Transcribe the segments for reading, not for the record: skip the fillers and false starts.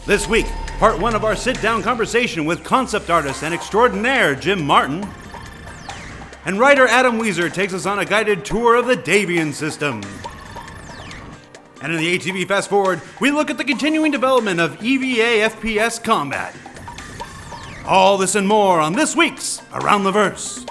This week, part 1 of our sit-down conversation with concept artist and extraordinaire Jim Martin. And writer Adam Wieser takes us on a guided tour of the Davien System. And in the ATV Fast Forward, we look at the continuing development of EVA FPS combat. All this and more on this week's Around the Verse.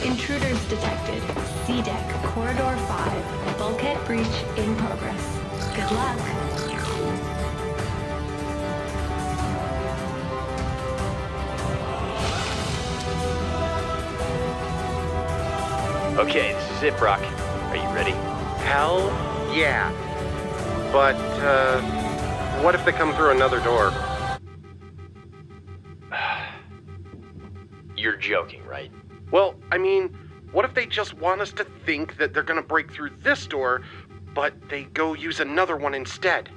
Intruders detected. C-Deck, Corridor 5. Bulkhead breach in progress. Good luck. Okay, this is it, Brock. Are you ready? Hell yeah. But, what if they come through another door? You're joking, right? Well, I mean, what if they just want us to think that they're gonna break through this door, but they go use another one instead?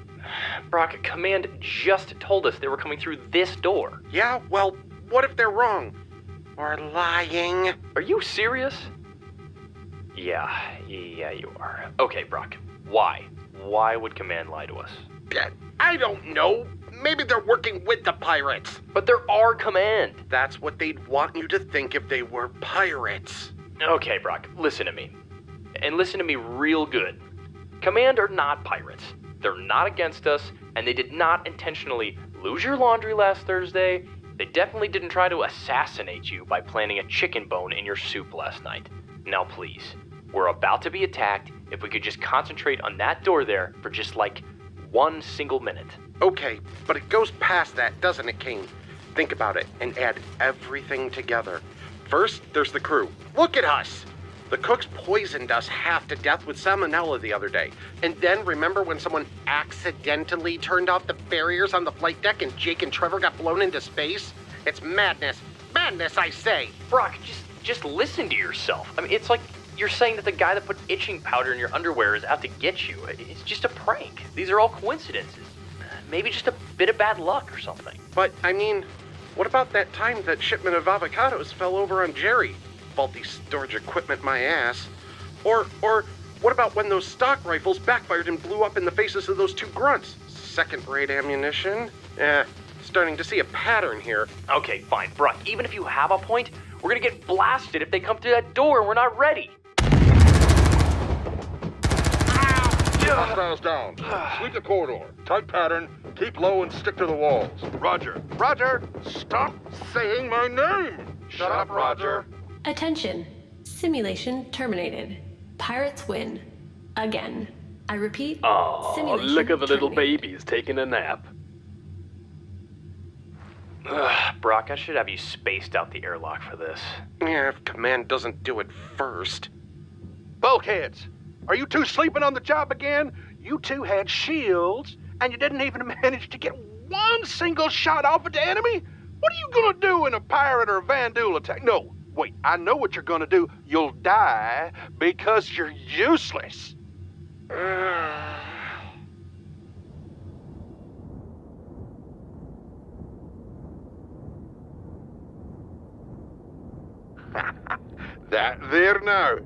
Brock, Command just told us they were coming through this door. Yeah, well, what if they're wrong? Or lying? Are you serious? Yeah, you are. Okay, Brock, why? Why would Command lie to us? I don't know. Maybe they're working with the pirates. But there are Command. That's what they'd want you to think if they were pirates. Okay, Brock, listen to me. And listen to me real good. Command are not pirates. They're not against us, and they did not intentionally lose your laundry last Thursday. They definitely didn't try to assassinate you by planting a chicken bone in your soup last night. Now please, we're about to be attacked. If we could just concentrate on that door there for just like 1 single minute. Okay, but it goes past that, doesn't it, King? Think about it and add everything together. First, there's the crew. Look at us! The cooks poisoned us half to death with salmonella the other day. And then remember when someone accidentally turned off the barriers on the flight deck and Jake and Trevor got blown into space? It's madness. Madness, I say! Brock, just listen to yourself. I mean, it's like you're saying that the guy that put itching powder in your underwear is out to get you. It's just a prank. These are all coincidences. Maybe just a bit of bad luck or something. But, I mean, what about that time that shipment of avocados fell over on Jerry? Faulty storage equipment, my ass. Or what about when those stock rifles backfired and blew up in the faces of those 2 grunts? Second-rate ammunition? Starting to see a pattern here. Okay, fine, Brock, even if you have a point, we're gonna get blasted if they come through that door and we're not ready. Hostiles down. Sweep the corridor. Tight pattern. Keep low and stick to the walls. Roger. Roger! Stop saying my name! Shut up, Roger. Attention. Simulation terminated. Pirates win. Again. I repeat. Oh, simulation look at the little terminated. babies taking a nap. Brock, I should have you spaced out the airlock for this. Yeah, if Command doesn't do it first. Bulkheads! Are you two sleeping on the job again? You two had shields, and you didn't even manage to get 1 single shot off at the enemy? What are you gonna do in a pirate or vandal attack? No, wait, I know what you're gonna do. You'll die because you're useless. That there now.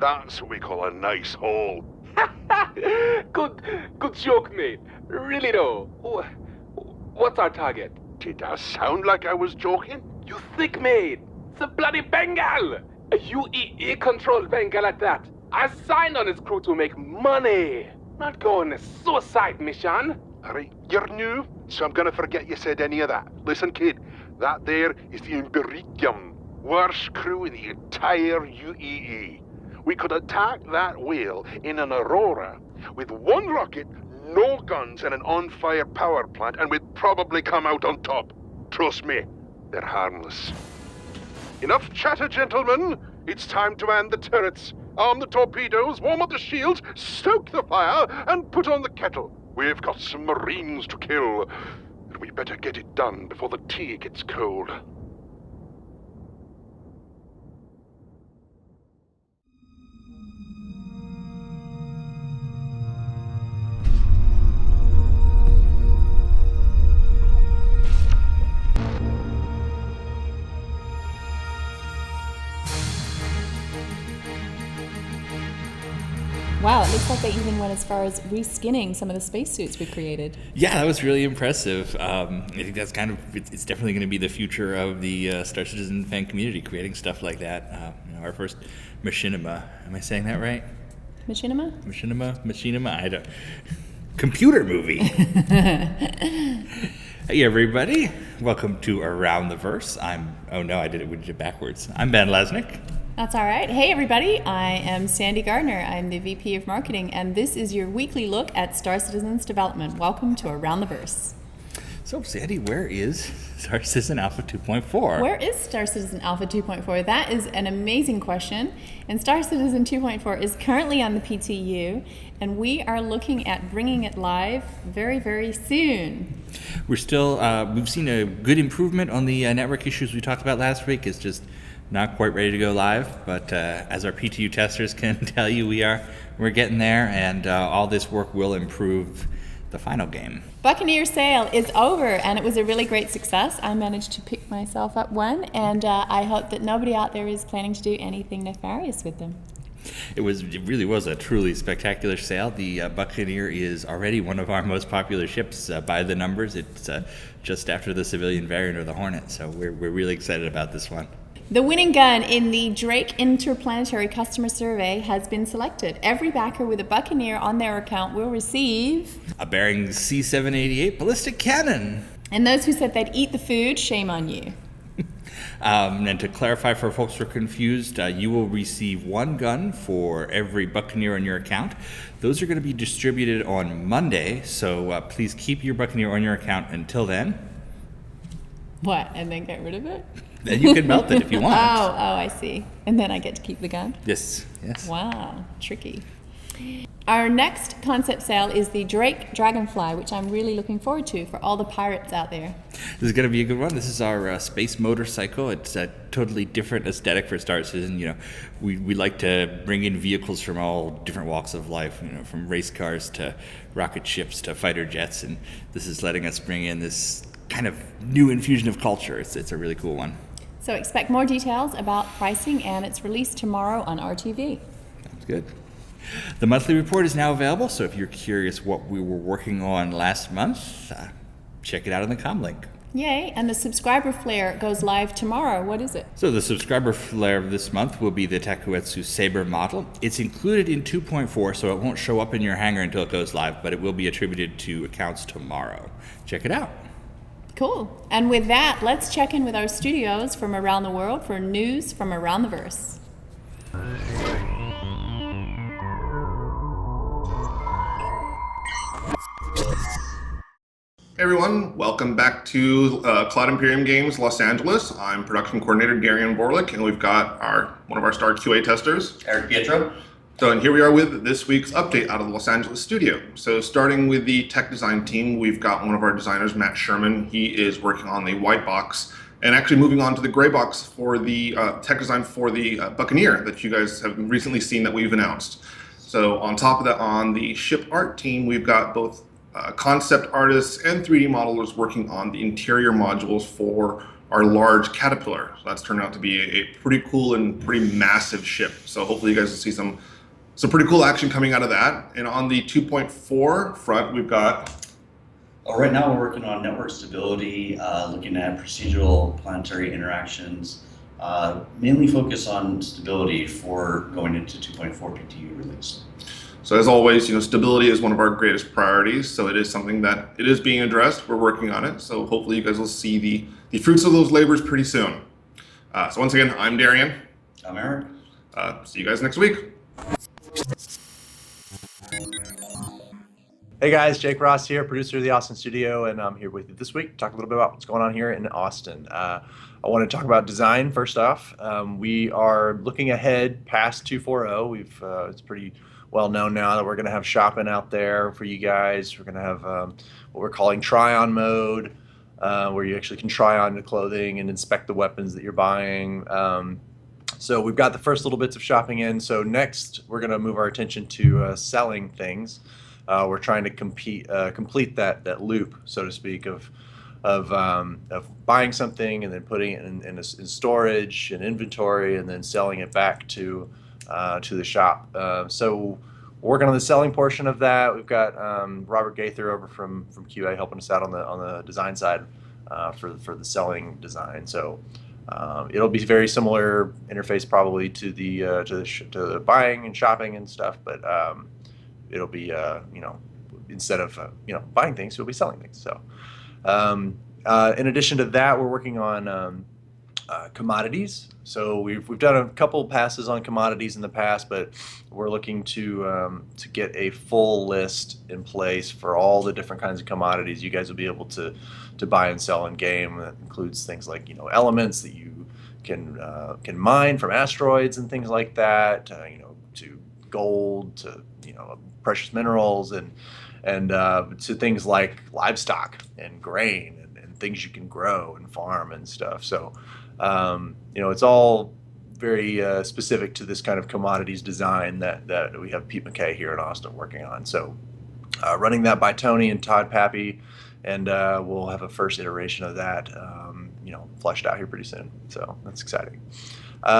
That's what we call a nice hole. Good joke, mate. Really though. What's our target? Did I sound like I was joking? You thick, mate. It's a bloody Bengal. A UEE-controlled Bengal at that. I signed on this crew to make money. Not go on a suicide mission. Alright, you're new, so I'm gonna forget you said any of that. Listen, kid, that there is the Impericum. Worst crew in the entire UEE. We could attack that whale in an Aurora with 1 rocket, no guns, and an on-fire power plant, and we'd probably come out on top. Trust me, they're harmless. Enough chatter, gentlemen. It's time to man the turrets, arm the torpedoes, warm up the shields, stoke the fire, and put on the kettle. We've got some Marines to kill, and we better get it done before the tea gets cold. Wow, it looks like they even went as far as reskinning some of the spacesuits we created. Yeah, that was really impressive. I think that's it's definitely going to be the future of the Star Citizen fan community, creating stuff like that. Our first machinima. Am I saying that right? Machinima? Machinima? I don't. Computer movie. Hey everybody, welcome to Around the Verse. We did it backwards. I'm Ben Lesnick. That's all right. Hey everybody, I am Sandy Gardner. I'm the VP of Marketing, and this is your weekly look at Star Citizen's development. Welcome to Around the Verse. So Sandy, where is Star Citizen Alpha 2.4? Where is Star Citizen Alpha 2.4? That is an amazing question. And Star Citizen 2.4 is currently on the PTU, and we are looking at bringing it live very, very soon. We're still, we've seen a good improvement on the network issues we talked about last week. It's just not quite ready to go live, but as our PTU testers can tell you, we're getting there, and all this work will improve the final game. Buccaneer sale is over, and it was a really great success. I managed to pick myself up one, and I hope that nobody out there is planning to do anything nefarious with them. It really was a truly spectacular sale. The Buccaneer is already one of our most popular ships by the numbers. It's just after the civilian variant of the Hornet, so we're really excited about this one. The winning gun in the Drake Interplanetary Customer Survey has been selected. Every backer with a Buccaneer on their account will receive a Bearing C788 ballistic cannon. And those who said they'd eat the food, shame on you. And to clarify for folks who are confused, you will receive one gun for every Buccaneer on your account. Those are going to be distributed on Monday, so please keep your Buccaneer on your account until then. What, and then get rid of it? Then you can melt it if you want. Oh, I see. And then I get to keep the gun? Yes. Wow, tricky. Our next concept sale is the Drake Dragonfly, which I'm really looking forward to for all the pirates out there. This is going to be a good one. This is our space motorcycle. It's a totally different aesthetic for Star Citizen. We like to bring in vehicles from all different walks of life, from race cars to rocket ships to fighter jets, and this is letting us bring in this kind of new infusion of culture. It's a really cool one. So expect more details about pricing, and it's released tomorrow on RTV. Sounds good. The monthly report is now available, so if you're curious what we were working on last month, check it out on the comm link. Yay, and the subscriber flare goes live tomorrow. What is it? So the subscriber flare of this month will be the Takuetsu Saber model. It's included in 2.4, so it won't show up in your hangar until it goes live, but it will be attributed to accounts tomorrow. Check it out. Cool. And with that, let's check in with our studios from around the world for news from around the verse. Hey everyone, welcome back to Cloud Imperium Games Los Angeles. I'm production coordinator Davien Borlik, and we've got one of our star QA testers, Eric Pietro. So, and here we are with this week's update out of the Los Angeles studio. So starting with the tech design team, we've got one of our designers, Matt Sherman. He is working on the white box and actually moving on to the gray box for the tech design for the Buccaneer that you guys have recently seen that we've announced. So on top of that, on the ship art team, we've got both concept artists and 3D modelers working on the interior modules for our large Caterpillar. So that's turned out to be a pretty cool and pretty massive ship. So hopefully you guys will see some pretty cool action coming out of that. And on the 2.4 front, we've got... Right now we're working on network stability, looking at procedural planetary interactions, mainly focus on stability for going into 2.4 PTU release. So as always, stability is one of our greatest priorities. So it is something that it is being addressed. We're working on it. So hopefully you guys will see the fruits of those labors pretty soon. So once again, I'm Darian. I'm Eric. See you guys next week. Hey guys, Jake Ross here, producer of the Austin Studio, and I'm here with you this week to talk a little bit about what's going on here in Austin. I want to talk about design first off. We are looking ahead past 2.4.0. It's pretty well known now that we're going to have shopping out there for you guys. We're going to have what we're calling try-on mode, where you actually can try on the clothing and inspect the weapons that you're buying. So we've got the first little bits of shopping in. So next, we're going to move our attention to selling things. We're trying to complete that loop, so to speak, of buying something and then putting it in storage and inventory and then selling it back to the shop. So we're working on the selling portion of that. We've got Robert Gaither over from QA helping us out on the design side for the selling design. So it'll be very similar interface probably to the buying and shopping and stuff, but it'll be instead of buying things, we'll be selling things. So in addition to that, we're working on commodities. So we've done a couple passes on commodities in the past, but we're looking to get a full list in place for all the different kinds of commodities you guys will be able to buy and sell in game. That includes things like elements that you can mine from asteroids and things like that. To gold, to precious minerals, and to things like livestock and grain and things you can grow and farm and stuff. So it's all very specific to this kind of commodities design that we have Pete McKay here in Austin working on. So running that by Tony and Todd Pappy, and we'll have a first iteration of that fleshed out here pretty soon. So that's exciting.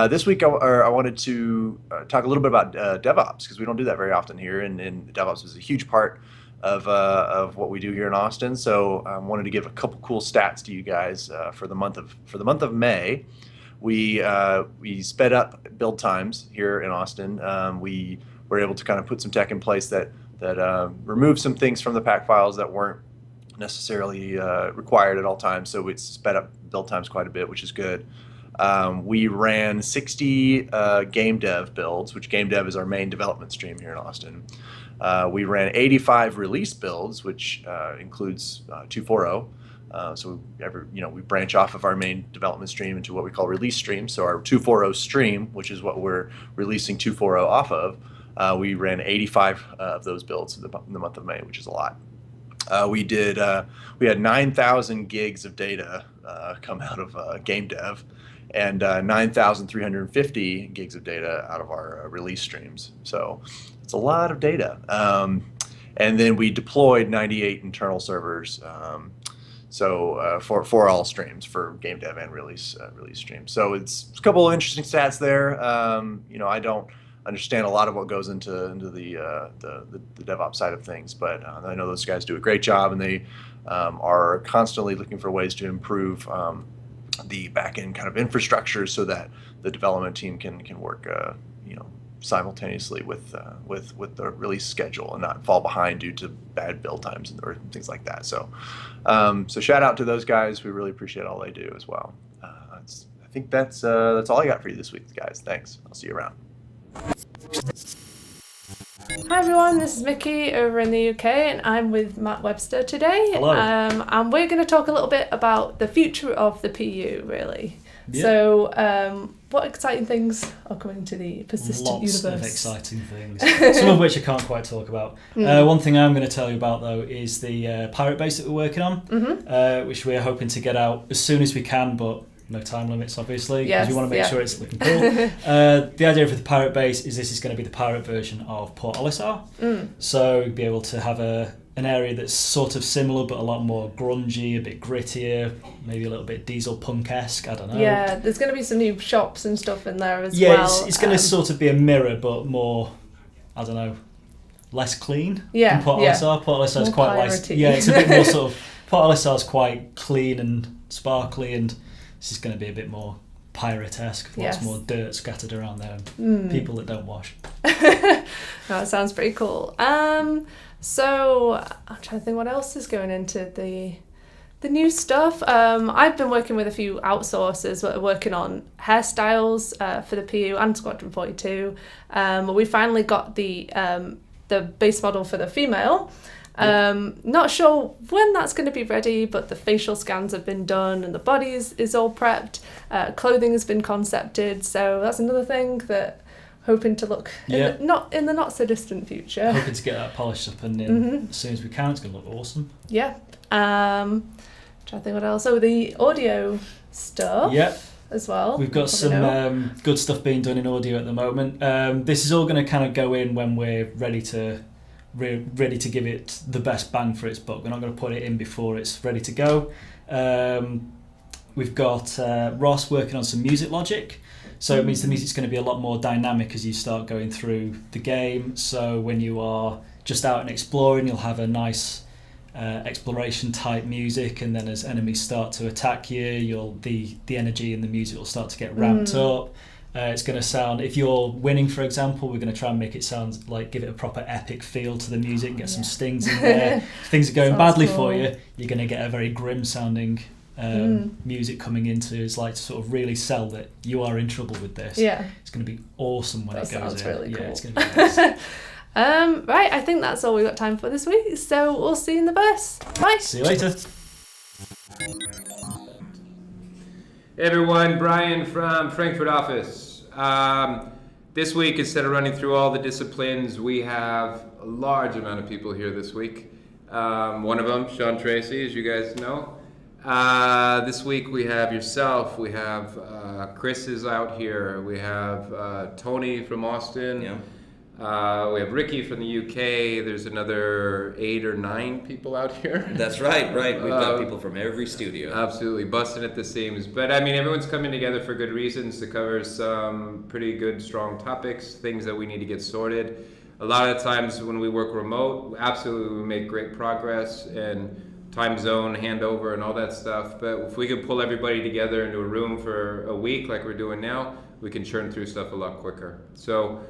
This week I wanted to talk a little bit about DevOps, because we don't do that very often here, and DevOps is a huge part of what we do here in Austin. So I wanted to give a couple cool stats to you guys for the month of May. We sped up build times here in Austin. We were able to kind of put some tech in place that removed some things from the pack files that weren't necessarily required at all times. So it's sped up build times quite a bit, which is good. We ran 60 game dev builds, which game dev is our main development stream here in Austin. We ran 85 release builds, which includes 2.4.0. So we branch off of our main development stream into what we call release streams. So our 2.4.0 stream, which is what we're releasing 2.4.0 off of, we ran 85 of those builds in the month of May, which is a lot. We had 9,000 gigs of data come out of game dev, and 9,350 gigs of data out of our release streams. So it's a lot of data. And then we deployed 98 internal servers. For all streams, for game dev and release streams. So it's a couple of interesting stats there. I don't understand a lot of what goes into the DevOps side of things, but I know those guys do a great job, and they are constantly looking for ways to improve the back-end kind of infrastructure so that the development team can work simultaneously with the release schedule and not fall behind due to bad build times or things like that. So shout out to those guys. We really appreciate all they do as well. I think that's all I got for you this week, guys. Thanks. I'll see you around. Hi everyone, this is Mickey over in the UK, and I'm with Matt Webster today. Hello. And we're going to talk a little bit about the future of the PU, really. Yeah. So, what exciting things are coming to the persistent universe? Lots of exciting things, some of which I can't quite talk about. One thing I'm going to tell you about, though, is the pirate base that we're working on, which we're hoping to get out as soon as we can, but no time limits, obviously, because we want to make sure it's looking cool. The idea for the pirate base is this is going to be the pirate version of Port Olisar. So you'll be able to have an area that's sort of similar but a lot more grungy, a bit grittier, maybe a little bit diesel punk-esque, I don't know. Yeah, there's going to be some new shops and stuff in there as well. Yeah, it's going to sort of be a mirror but more, I don't know, less clean than Port Olisar. Port Olisar is quite like, it's a bit more sort of, Port Olisar is quite clean and sparkly, and this is going to be a bit more pirate-esque, lots more dirt scattered around there, and people that don't wash. That sounds pretty cool. So I'm trying to think what else is going into the new stuff. I've been working with a few outsourcers that are working on hairstyles for the PU and Squadron 42. We finally got the base model for the female. Not sure when that's going to be ready, but the facial scans have been done and the body is all prepped. Clothing has been concepted, so that's another thing that hoping to look in the not so distant future. Hoping to get that polished up and in as soon as we can. It's going to look awesome. Yeah. Trying to think what else. Oh, the audio stuff. Yep. As well. We've got some good stuff being done in audio at the moment. This is all going to kind of go in when we're ready to give it the best bang for its buck. We're not going to put it in before it's ready to go. We've got Ross working on some music logic. So it means the music's going to be a lot more dynamic as you start going through the game. So when you are just out and exploring, you'll have a nice exploration type music, and then as enemies start to attack you, the energy and the music will start to get ramped up. It's going to sound, if you're winning, for example, we're going to try and make it sound like, give it a proper epic feel to the music and get some stings in there. If things are going badly for you, you're going to get a very grim sounding music coming into. It's like to sort of really sell that you are in trouble with this. Yeah, it's going to be awesome when it goes in. That sounds really cool. Yeah, it's going to be nice. Right, I think that's all we've got time for this week, so we'll see you in the verse. Bye. See you later. Hey everyone, Brian from Frankfurt office. This week, instead of running through all the disciplines, we have a large amount of people here this week. One of them, Sean Tracy, as you guys know. This week we have yourself, we have Chris is out here, we have Tony from Austin. Yeah. We have Ricky from the UK. There's another 8 or 9 people out here. That's right. We've got people from every studio. Absolutely, busting at the seams. But I mean, everyone's coming together for good reasons to cover some pretty good, strong topics, things that we need to get sorted. A lot of times when we work remote, absolutely we make great progress and time zone handover and all that stuff. But if we could pull everybody together into a room for a week like we're doing now, we can churn through stuff a lot quicker. So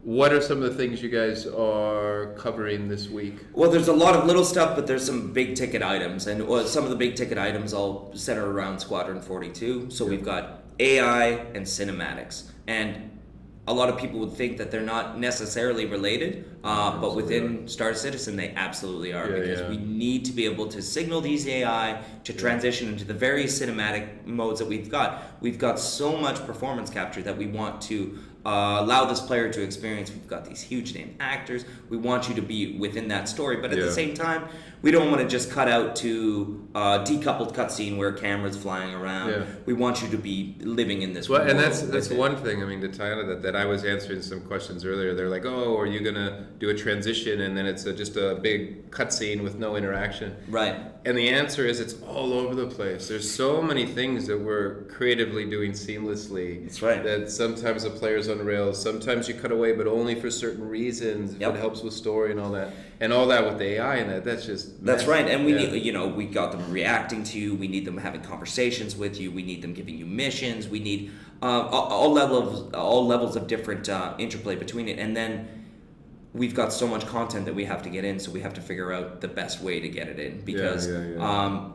what are some of the things you guys are covering this week? Well, there's a lot of little stuff, but there's some big ticket items. And some of the big ticket items all center around Squadron 42. So we've got AI and cinematics. And a lot of people would think that they're not necessarily related, but within Star Citizen they absolutely are, because we need to be able to signal these AI to transition into the various cinematic modes that we've got. We've got so much performance capture that we want to allow this player to experience. We've got these huge name actors. We want you to be within that story, but at the same time, we don't want to just cut out to a decoupled cutscene where cameras flying around. Yeah. We want you to be living in this world. And that's one thing. I mean, to Tyler, that I was answering some questions earlier. They're like, "Oh, are you gonna do a transition and then it's just a big cutscene with no interaction?" Right. And the answer is it's all over the place. There's so many things that we're creatively doing seamlessly. That's right. That sometimes the player's on rails. Sometimes you cut away, but only for certain reasons. If it helps with story and all that. And all that with the AI and that's just... That's right. And we need, we got them reacting to you. We need them having conversations with you. We need them giving you missions. We need all levels of different interplay between it. And then we've got so much content that we have to get in, so we have to figure out the best way to get it in. Because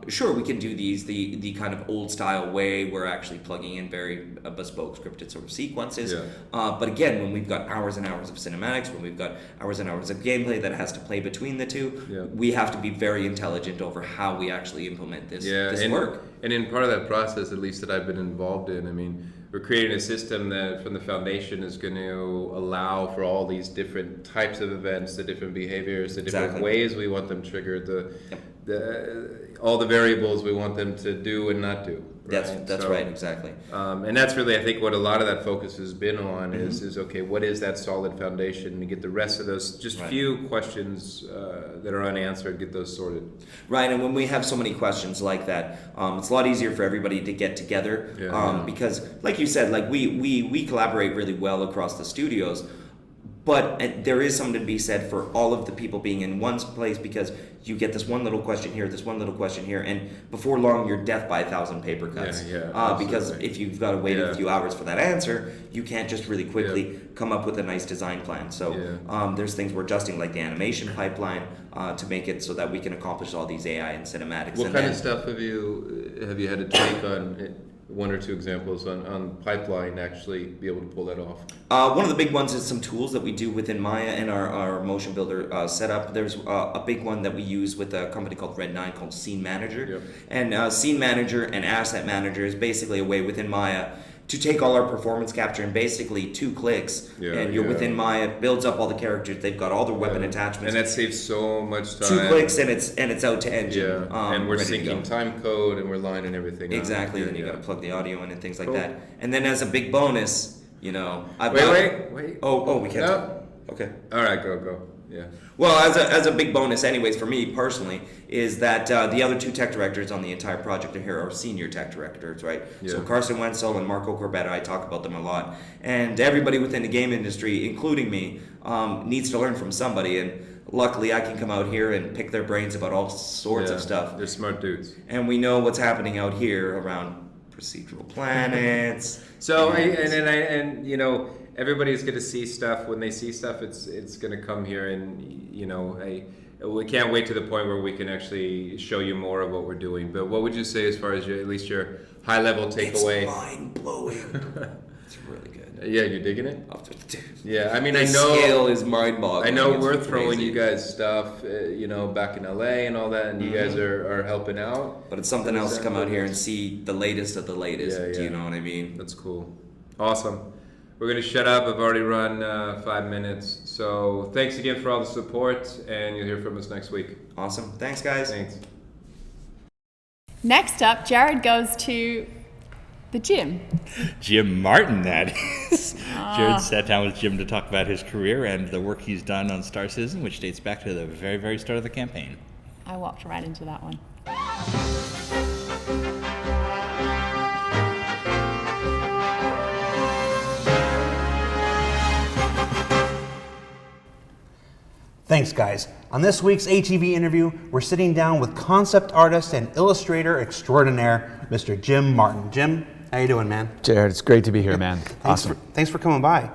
sure, we can do these the kind of old style way. We're actually plugging in very bespoke scripted sort of sequences. But again, when we've got hours and hours of cinematics, when we've got hours and hours of gameplay that has to play between the two, we have to be very intelligent over how we actually implement this work. And in part of that process, at least that I've been involved in, I mean, we're creating a system that from the foundation is going to allow for all these different types of events, the different behaviors, the different ways we want them triggered, all the variables we want them to do and not do. Right? That's right, exactly. And that's really, I think, what a lot of that focus has been on is okay, what is that solid foundation, to get the rest of those just few questions that are unanswered, get those sorted. Right, and when we have so many questions like that, it's a lot easier for everybody to get together because, like you said, like we collaborate really well across the studios. But there is something to be said for all of the people being in one place, because you get this one little question here, this one little question here, and before long you're death by 1,000 paper cuts. Because if you've got to wait a few hours for that answer, you can't just really quickly come up with a nice design plan. So there's things we're adjusting, like the animation pipeline, to make it so that we can accomplish all these AI and cinematics. What kind of stuff have you had to tweak on? One or two examples on pipeline actually be able to pull that off? One of the big ones is some tools that we do within Maya and our motion builder setup. There's a big one that we use with a company called Red 9 called Scene Manager. And Scene Manager and Asset Manager is basically a way within Maya to take all our performance capture in basically 2 clicks, and you're within Maya. It builds up all the characters. They've got all the weapon attachments, and that saves so much time. 2 clicks, and it's out to engine. And we're syncing time code, and we're lining everything up. Exactly. Then you got to plug the audio in and things like that. And then as a big bonus, you know, wait. Oh, we can't. No. Okay. All right, go. Yeah. Well, as a big bonus, anyways, for me personally, is that the other 2 tech directors on the entire project here are senior tech directors, right? Yeah. So Carson Wenzel and Marco Corbetta, I talk about them a lot. And everybody within the game industry, including me, needs to learn from somebody. And luckily, I can come out here and pick their brains about all sorts of stuff. They're smart dudes. And we know what's happening out here around procedural planets. So, and you know, everybody's going to see stuff. When they see stuff, it's going to come here, and you know, we can't wait to the point where we can actually show you more of what we're doing. But what would you say as far as at least your high level takeaway? It's mind blowing. It's really good. Yeah, you're digging it. Yeah, I mean, the I know scale is mind boggling. I know we're throwing you guys stuff, you know, back in LA and all that, and you guys are helping out. But it's something else to come out here and see the latest of the latest. Yeah. Do you know what I mean? That's cool. Awesome. We're going to shut up. I've already run 5 minutes. So thanks again for all the support, and you'll hear from us next week. Awesome. Thanks, guys. Thanks. Next up, Jared goes to the gym. Jim Martin, that is. Jared sat down with Jim to talk about his career and the work he's done on Star Citizen, which dates back to the very, very start of the campaign. I walked right into that one. Thanks, guys. On this week's ATV interview, we're sitting down with concept artist and illustrator extraordinaire, Mr. Jim Martin. Jim, how you doing, man? Jared, it's great to be here, man. Awesome. Thanks for coming by.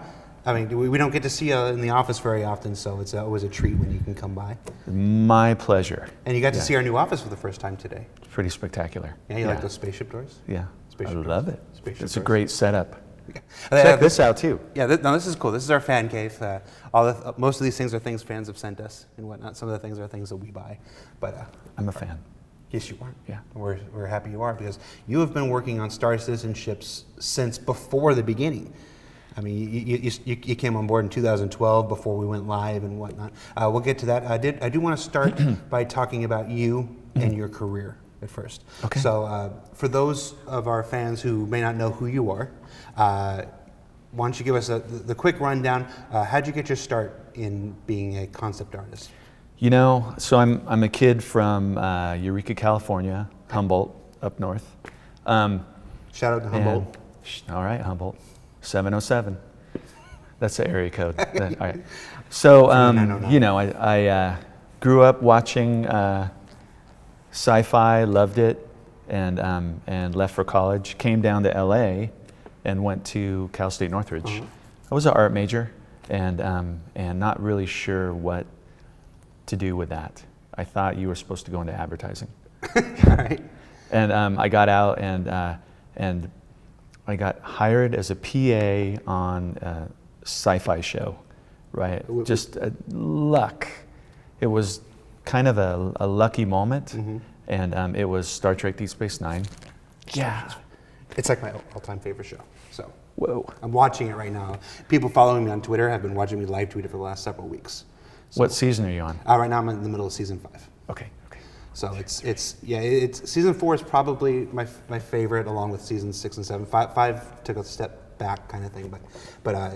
I mean, we don't get to see you in the office very often, so it's always a treat when you can come by. My pleasure. And you got to see our new office for the first time today. It's pretty spectacular. Yeah, you like those spaceship doors? Yeah, spaceship I doors. love it. Spaceship It's doors. a great setup. Yeah. Check this out too. Yeah, no, this is cool. This is our fan cave. Most of these things are things fans have sent us and whatnot. Some of the things are things that we buy. But I'm a fan. Yes, you are. Yeah. We're happy you are, because you have been working on Star Citizen ships since before the beginning. I mean, you came on board in 2012 before we went live and whatnot. We'll get to that. I do want to start by talking about you and your career at first. Okay. So for those of our fans who may not know who you are, why don't you give us the quick rundown? How'd you get your start in being a concept artist? You know, so I'm a kid from Eureka, California, Humboldt, up north. Shout out to Humboldt. All right, Humboldt, 707. That's the area code. All right. So, you know, I grew up watching sci-fi, loved it, and left for college. Came down to LA and went to Cal State Northridge. I was an art major, and not really sure what to do with that. I thought you were supposed to go into advertising. All right. And I got out, and I got hired as a PA on a sci-fi show, right? Just luck. It was kind of a lucky moment, and it was Star Trek Deep Space Nine. Yeah. It's like my all-time favorite show. So whoa, I'm watching it right now. People following me on Twitter have been watching me live tweet it for the last several weeks. So, what season are you on? Right now I'm in the middle of season 5. Okay. So it's season 4 is probably my favorite, along with season 6 and 7. 5 took a step back, kind of thing, but I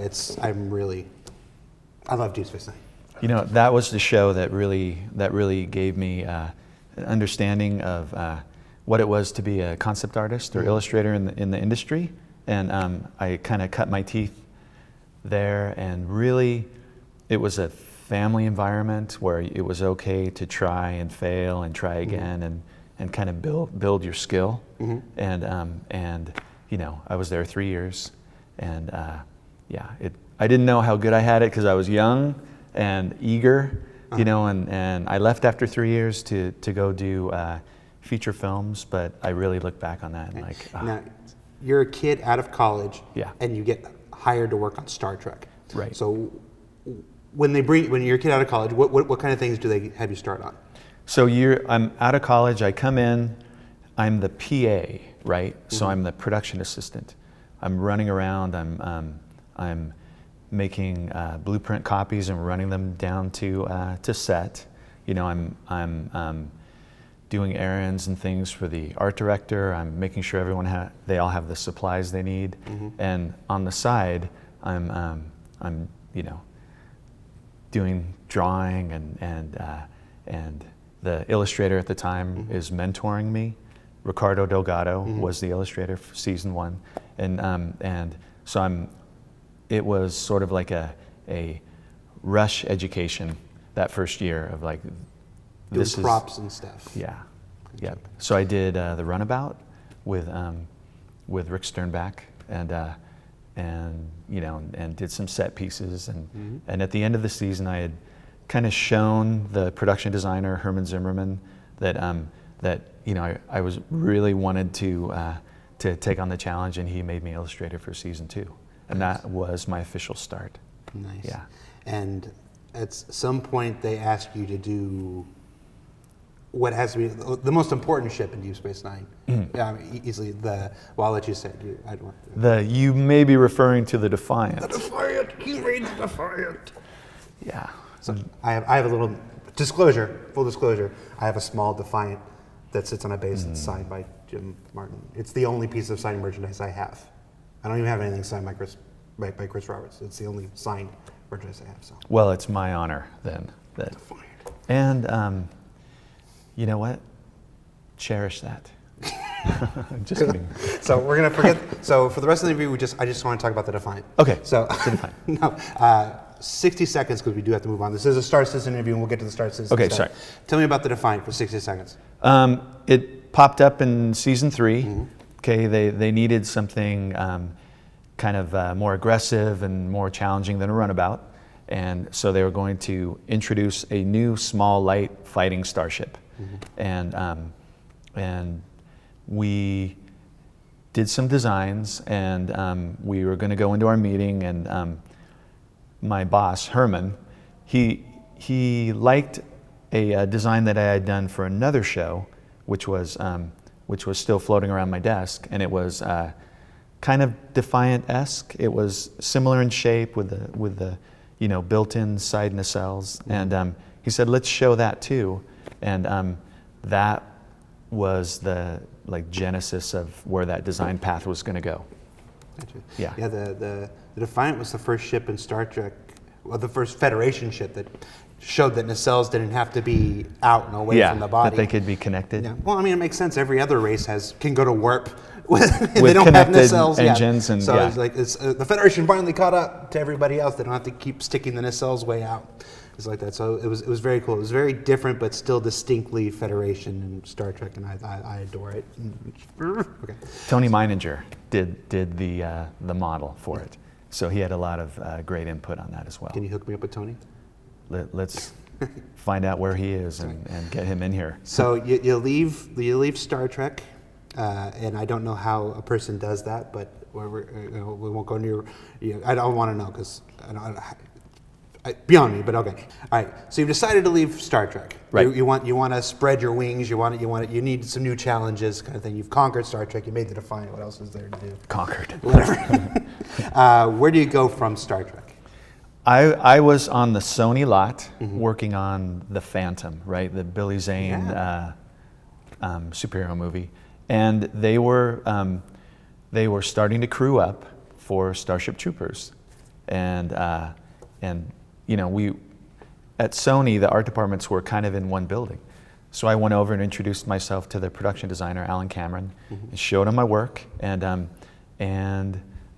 love Deep Space Nine. You know, that was the show that really gave me an understanding of what it was to be a concept artist or illustrator in the industry, and I kind of cut my teeth there, and really, it was a family environment where it was okay to try and fail and try again and kind of build your skill. And you know, I was there 3 years, and I didn't know how good I had it because I was young and eager, you know, and I left after 3 years to go do feature films, but I really look back on that and Now, you're a kid out of college, and you get hired to work on Star Trek. Right. So when you're a kid out of college, what kind of things do they have you start on? So I'm out of college, I come in, I'm the PA, right? So I'm the production assistant. running around. I'm making blueprint copies and running them down to set. You know, I'm doing errands and things for the art director. I'm making sure they all have the supplies they need. And on the side, I'm you know, doing drawing and the illustrator at the time is mentoring me. Ricardo Delgado was the illustrator for season 1, and so it was sort of like a rush education that first year of like doing props and stuff. Yeah, yeah. So I did the Runabout with Rick Sternbach and you know, and did some set pieces, and at the end of the season I had kind of shown the production designer Herman Zimmerman that you know, I was really wanted to take on the challenge, and he made me illustrator for season 2, and that was my official start. Nice. Yeah. And at some point they ask you to do what has to be the most important ship in Deep Space Nine. Easily well, I'll let you say it. I don't. You may be referring to the Defiant. The Defiant. He reads the Defiant. Yeah. So I have a little disclosure. Full disclosure. I have a small Defiant that sits on a base that's signed by Jim Martin. It's the only piece of signed merchandise I have. I don't even have anything signed by Chris Roberts. It's the only signed merchandise I have. So. Well, it's my honor then. And you know what? Cherish that. Just kidding. So we're gonna forget. So for the rest of the interview, I just want to talk about the Defiant. Okay. So the Defiant. No. 60 seconds, because we do have to move on. This is a Star Citizen interview, and we'll get to the Star Citizen Okay, stuff. sorry. Tell me about the Defiant for 60 seconds. It popped up in season 3. Okay, they needed something kind of more aggressive and more challenging than a runabout, and so they were going to introduce a new small light fighting starship, and we did some designs, and we were going to go into our meeting, and my boss, Herman, he liked a design that I had done for another show, which was still floating around my desk, and it was kind of Defiant-esque. It was similar in shape with the you know, built-in side nacelles, and he said, let's show that too, and that was the genesis of where that design path was going to go. Gotcha. Yeah. Yeah. The Defiant was the first ship in Star Trek, well, the first Federation ship that showed that nacelles didn't have to be out and away from the body. That they could be connected. Yeah. Well, I mean, it makes sense. Every other race can go to warp with they don't have nacelles. Engines and so it's the Federation finally caught up to everybody else. They don't have to keep sticking the nacelles way out. It's like that. So it was very cool. It was very different, but still distinctly Federation in Star Trek, and I adore it. Okay. Tony Meininger did the model for it, so he had a lot of great input on that as well. Can you hook me up with Tony? Let's find out where he is and get him in here. So you leave Star Trek, and I don't know how a person does that, but we won't go near. I don't want to know because beyond me. But okay, all right. So you've decided to leave Star Trek. Right. You want to spread your wings. You need some new challenges, kind of thing. You've conquered Star Trek. You made the Defiant. What else is there to do? Conquered. Whatever. Where do you go from Star Trek? I was on the Sony lot working on the Phantom, right? The Billy Zane superhero movie, and they were starting to crew up for Starship Troopers, and you know, we at Sony, the art departments were kind of in one building, so I went over and introduced myself to the production designer Alan Cameron, and showed him my work, and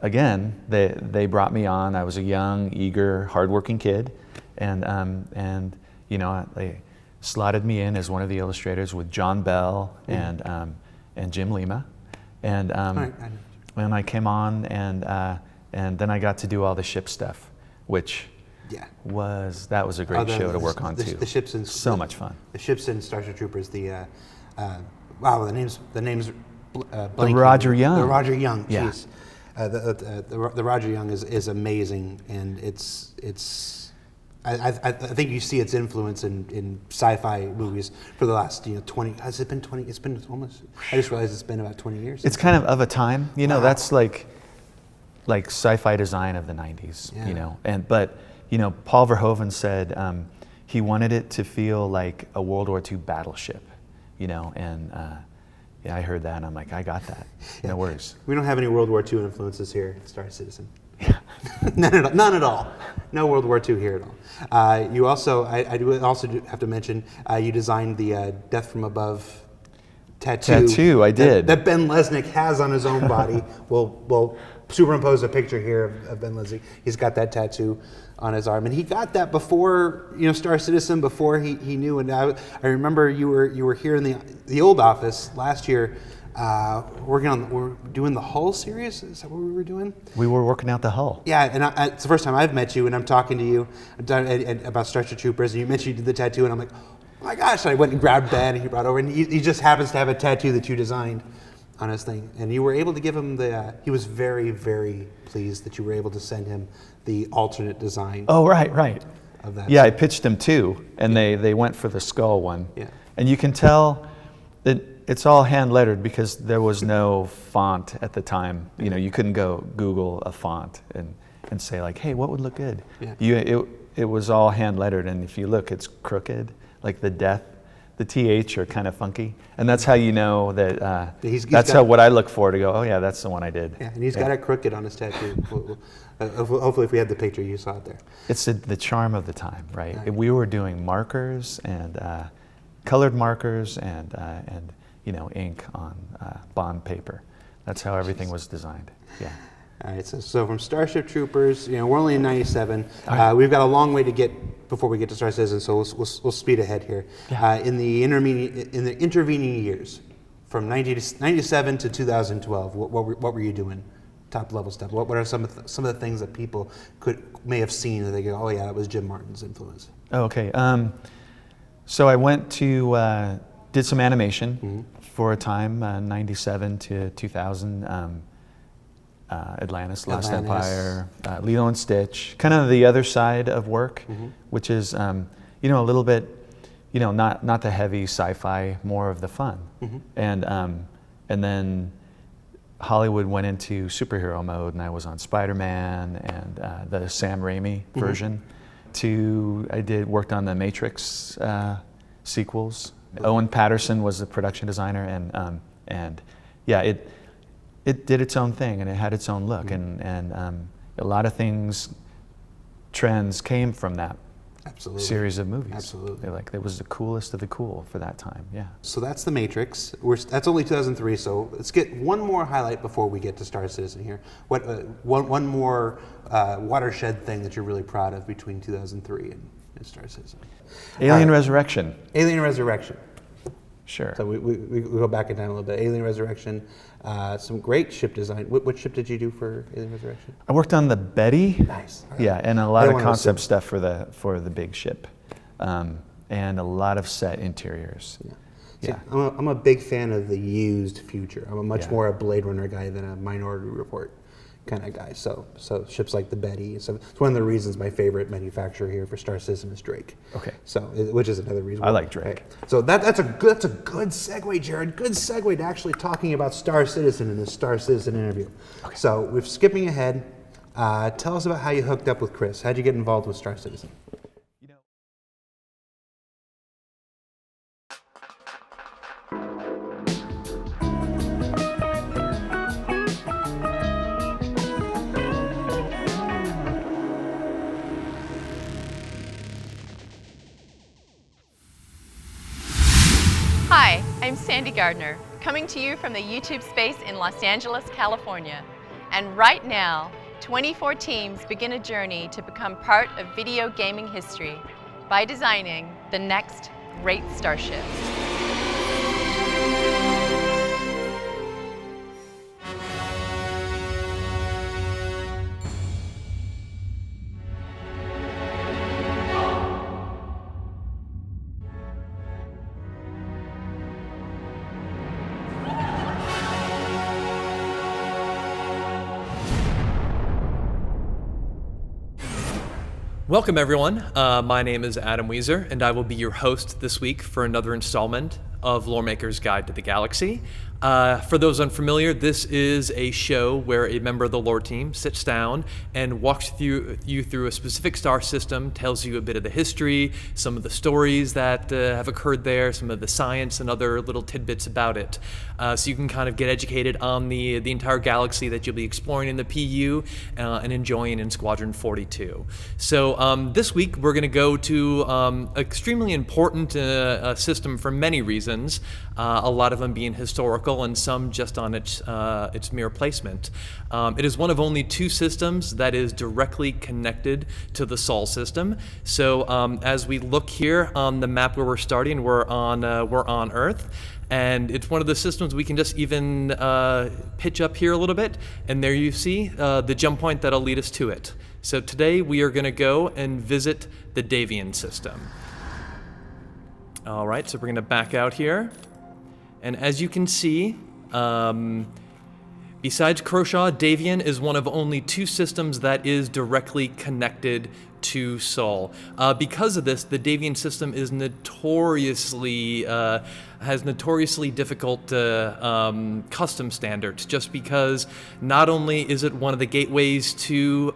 again, they brought me on. I was a young, eager, hardworking kid, and you know, they slotted me in as one of the illustrators with John Bell and Jim Lima, and I came on, and then I got to do all the ship stuff, which was a great show to work on too. The ships in so much fun. The ships in Starship Troopers. The names. The Roger Young. The Roger Young. Yeah. Geez. The Roger Young is amazing, and I think you see its influence in sci-fi movies for the last 20. Has it been 20? It's been almost. I just realized it's been about 20 years. It's kind of a time, you know. That's like like sci-fi design of the 90s, Yeah. you know. But Paul Verhoeven said he wanted it to feel like a World War II battleship, you know, and yeah, I heard that and I'm like, I got that. Yeah. No worries. We don't have any World War II influences here at Star Citizen. None at all. No World War II here at all. You also, I do also have to mention, you designed the Death from Above tattoo. I did. That Ben Lesnick has on his own body. We'll superimpose a picture here of Ben Lesnick. He's got that tattoo on his arm, and he got that before Star Citizen, before he knew. And I remember you were here in the old office last year. We're doing the Hull series. Is that what we were doing? We were working out the hull. Yeah, and it's the first time I've met you, and I'm talking to you about Starship Troopers, and you mentioned you did the tattoo, and I'm like, oh my gosh! And I went and grabbed Ben, and he brought over, and he just happens to have a tattoo that you designed on his thing, and you were able to give him he was very, very pleased that you were able to send him the alternate design. Oh, right. Of that. Yeah, I pitched them two, and they went for the skull one. Yeah. And you can tell that it's all hand lettered because there was no font at the time. You know, you couldn't go Google a font and say like, hey, what would look good? Yeah. It was all hand lettered, and if you look, it's crooked, like the death. The TH are kind of funky, and that's how you know that. That's what I look for to go. Oh yeah, that's the one I did. Yeah, and he's got it crooked on his tattoo. Hopefully, if we had the picture, you saw it there. It's the charm of the time, right? We were doing markers and colored markers and ink on bond paper. That's how everything was designed. Yeah. All right, so from Starship Troopers, we're only in '97. We've got a long way to get before we get to Star Citizen, so we'll speed ahead here. Yeah. In the intervening years, from 1997 to 2012, what were you doing? Top level stuff. What are some of the things that people may have seen that they go, oh yeah, that was Jim Martin's influence? Okay. So I went to did some animation for a time, '97 to 2000. Atlantis, Lost Empire, Lilo and Stitch, kind of the other side of work, which is, a little bit, not the heavy sci-fi, more of the fun. And then Hollywood went into superhero mode, and I was on Spider-Man and the Sam Raimi version. I worked on the Matrix sequels. Owen Patterson was the production designer, and yeah, it did its own thing, and it had its own look, and a lot of trends came from that series of movies. Absolutely. It was the coolest of the cool for that time, yeah. So that's The Matrix. That's only 2003, so let's get one more highlight before we get to Star Citizen here. One more watershed thing that you're really proud of between 2003 and Star Citizen? Alien Resurrection. Alien Resurrection. Sure. So we go back in time a little bit. Alien Resurrection, some great ship design. What ship did you do for Alien Resurrection? I worked on the Betty. Nice. Yeah, and a lot of concept stuff for the big ship, and a lot of set interiors. Yeah. I'm a big fan of the used future. I'm much more a Blade Runner guy than a Minority Report kind of guy. So ships like the Betty. So it's one of the reasons my favorite manufacturer here for Star Citizen is Drake. Okay. So which is another reason. I like Drake. Right. So that's a good segue, Jared. Good segue to actually talking about Star Citizen in this Star Citizen interview. Okay. So we're skipping ahead. Tell us about how you hooked up with Chris. How'd you get involved with Star Citizen? Hi, I'm Sandy Gardner, coming to you from the YouTube space in Los Angeles, California. And right now, 24 teams begin a journey to become part of video gaming history by designing the next great starship. Welcome everyone, my name is Adam Wieser and I will be your host this week for another installment of Loremaker's Guide to the Galaxy. For those unfamiliar, this is a show where a member of the lore team sits down and walks you through a specific star system, tells you a bit of the history, some of the stories that have occurred there, some of the science and other little tidbits about it. So you can kind of get educated on the entire galaxy that you'll be exploring in the PU and enjoying in Squadron 42. So this week we're going to go to extremely important system for many reasons, a lot of them being historical and some just on its mere placement. It is one of only two systems that is directly connected to the Sol system. So as we look here on the map where we're starting, we're on Earth. And it's one of the systems we can just even pitch up here a little bit, and there you see the jump point that'll lead us to it. So today we are going to go and visit the Davien system. All right, so we're going to back out here. And as you can see, besides Croshaw, Davien is one of only two systems that is directly connected to Sol. Because of this, the Davien system is has notoriously difficult custom standards, just because not only is it one of the gateways to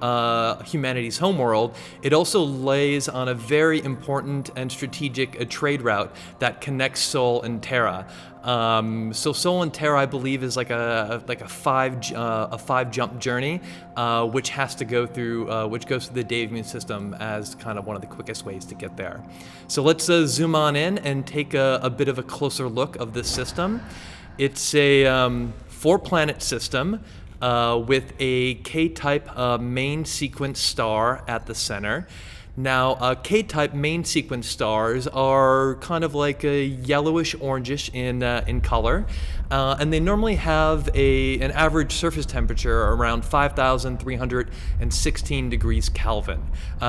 humanity's homeworld, it also lays on a very important and strategic trade route that connects Sol and Terra. So Sol and Terra, I believe, is like a five jump journey, which has to go through, which goes through the Davien system as kind of one of the quickest ways to get there. So let's zoom on in and take a bit of a closer look of this system. It's a 4-planet system with a K-type main sequence star at the center. Now, K-type main sequence stars are kind of like a yellowish-orangish in color, and they normally have an average surface temperature around 5,316 degrees Kelvin.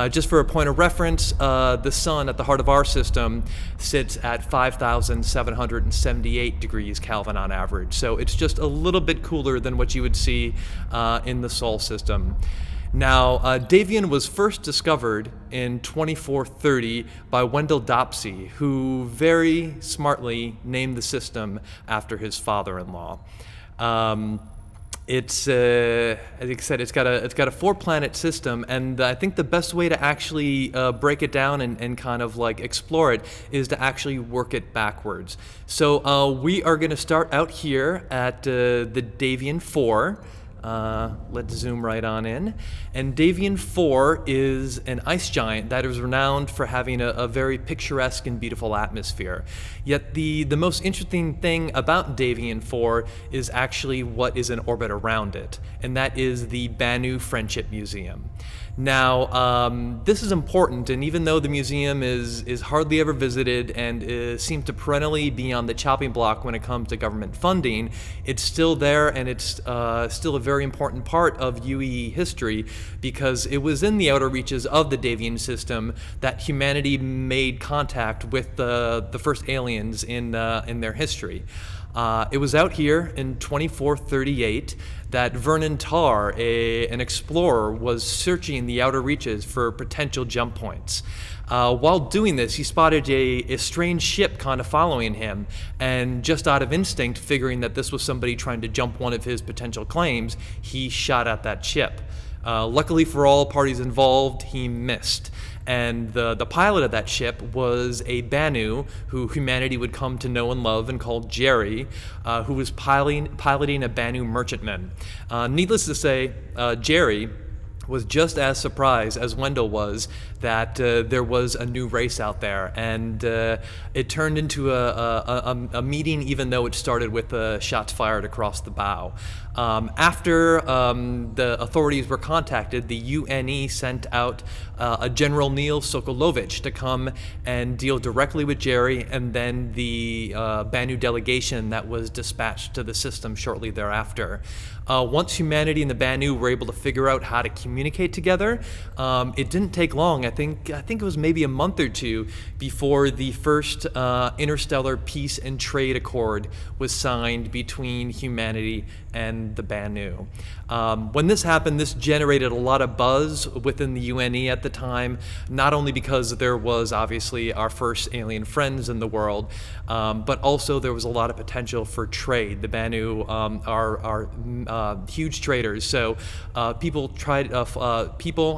Just for a point of reference, the sun at the heart of our system sits at 5,778 degrees Kelvin on average, so it's just a little bit cooler than what you would see in the Sol system. Now, Davien was first discovered in 2430 by Wendell Dopsey, who very smartly named the system after his father-in-law. It's, as I said, it's got a 4-planet system, and I think the best way to actually break it down and kind of like explore it is to actually work it backwards. So we are going to start out here at the Davien 4. Let's zoom right on in. And Davien 4 is an ice giant that is renowned for having a very picturesque and beautiful atmosphere. Yet the most interesting thing about Davien 4 is actually what is in orbit around it, and that is the Banu Friendship Museum. Now, this is important, and even though the museum is hardly ever visited and seems to perennially be on the chopping block when it comes to government funding, it's still there, and it's still a very important part of UE history, because it was in the outer reaches of the Davien system that humanity made contact with the first aliens in their history. It was out here in 2438 that Vernon Tarr, an explorer, was searching the outer reaches for potential jump points. While doing this, he spotted a strange ship kind of following him, and just out of instinct, figuring that this was somebody trying to jump one of his potential claims, he shot at that ship. Luckily for all parties involved, he missed. And the pilot of that ship was a Banu who humanity would come to know and love and called Jerry, who was piloting a Banu merchantman. Needless to say, Jerry was just as surprised as Wendell was that there was a new race out there, and it turned into a meeting, even though it started with shots fired across the bow. After the authorities were contacted, the UNE sent out a General Neil Sokolovich to come and deal directly with Jerry, and then the Banu delegation that was dispatched to the system shortly thereafter. Once humanity and the Banu were able to figure out how to communicate together. It didn't take long. I think it was maybe a month or two before the first interstellar peace and trade accord was signed between humanity and the Banu. When this happened, this generated a lot of buzz within the UNE at the time, not only because there was obviously our first alien friends in the world, but also there was a lot of potential for trade. The Banu are huge traders, so people